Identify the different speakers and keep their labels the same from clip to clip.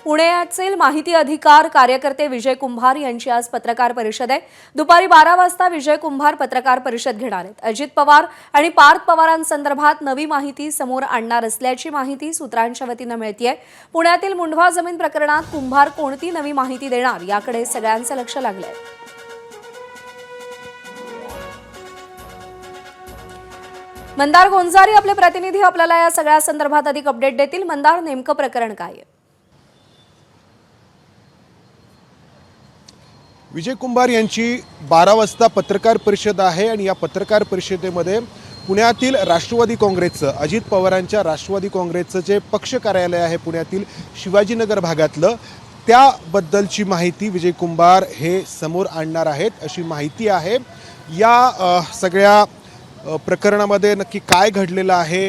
Speaker 1: पुण्यातील माहिती अधिकार कार्यकर्ते विजय कुंभार यांची आज पत्रकार परिषद आहे। दुपारी 12 वाजता विजय कुंभार पत्रकार परिषद घेणार आहेत। अजित पवार आणि पार्थ पवारांसंदर्भात नवी माहिती समोर आणणार असल्याची माहिती सूत्रांच्या वतीने मिळतेय। पुण्यातील मुंढवा जमीन प्रकरणात कुंभार कोणती नवी माहिती देणार याकडे सगळ्यांचं लक्ष लागलंय। मंदार गोंजारी आपले प्रतिनिधी आपल्याला या सगळ्या संदर्भात अधिक अपडेट देतील। मंदार, नेमकं प्रकरण काय आहे?
Speaker 2: विजय कुंभार यांची 12 वाजता पत्रकार परिषद आहे आणि या पत्रकार परिषदेमध्ये पुण्यातील राष्ट्रवादी काँग्रेसचं अजित पवारांच्या राष्ट्रवादी काँग्रेसचं जे पक्ष कार्यालय आहे पुण्यातील शिवाजीनगर भागातलं त्याबद्दलची माहिती विजय कुंभार हे समोर आणणार आहेत अशी माहिती आहे। या सगळ्या प्रकरणामध्ये नक्की काय घडलेलं आहे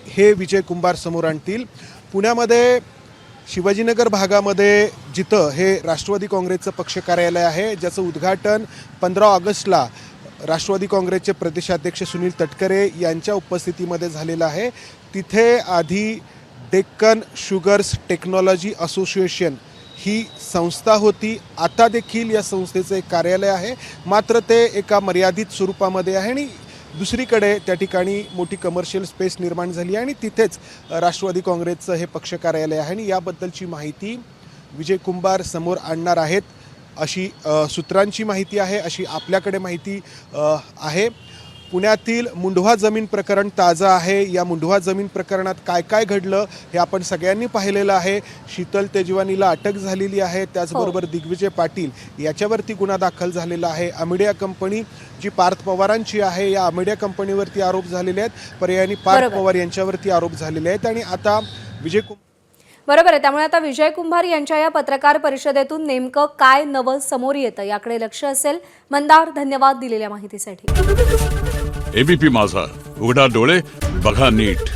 Speaker 2: हे विजय कुंभार समोर आणतील। पुण्यामध्ये शिवाजीनगर भागामध्ये जिथं हे राष्ट्रवादी काँग्रेसचं पक्ष कार्यालय आहे ज्याचं उद्घाटन 15 ऑगस्टला राष्ट्रवादी काँग्रेसचे प्रदेशाध्यक्ष सुनील तटकरे यांच्या उपस्थितीमध्ये झालेलं आहे। तिथे आधी डेक्कन शुगर्स टेक्नॉलॉजी असोसिएशन ही संस्था होती। आता देखील या संस्थेचं एक कार्यालय आहे, मात्र ते एका मर्यादित स्वरूपामध्ये आहे आणि दुसरीकडे त्या ठिकाणी मोठी कमर्शियल स्पेस निर्माण झाली आणि तिथेच राष्ट्रवादी काँग्रेसचं हे पक्ष कार्यालय आहे आणि याबद्दलची माहिती विजय कुंभार समोर आणणार आहेत अशी सूत्रांची माहिती आहे, अशी आपल्याकडे माहिती आहे। पुण्यातील मुंढवा जमीन प्रकरण ताजं आहे। या मुंढवा जमीन प्रकरणात काय काय घडलं हे आपण सगळ्यांनी पाहिलेलं आहे। शीतल तेजवानीला अटक झालेली आहे, त्याचबरोबर दिग्विजय पाटील याच्यावरती गुन्हा दाखल झालेला आहे। अमिडिया कंपनी जी पार्थ पवारांची आहे या अमिडिया कंपनीवरती आरोप झालेले आहेत, पर्यायाने पार्थ पवार यांच्यावरती आरोप झालेले आहेत आणि आता विजय
Speaker 1: बरोबर आहे। त्यामुळे आता विजय कुंभार यांच्या या पत्रकार परिषदेतून नेमकं काय नवं समोर येतं याकडे लक्ष असेल। मंदार, धन्यवाद दिलेल्या माहितीसाठी।
Speaker 3: एबीपी माझा, उघडा डोळे बघा नीट।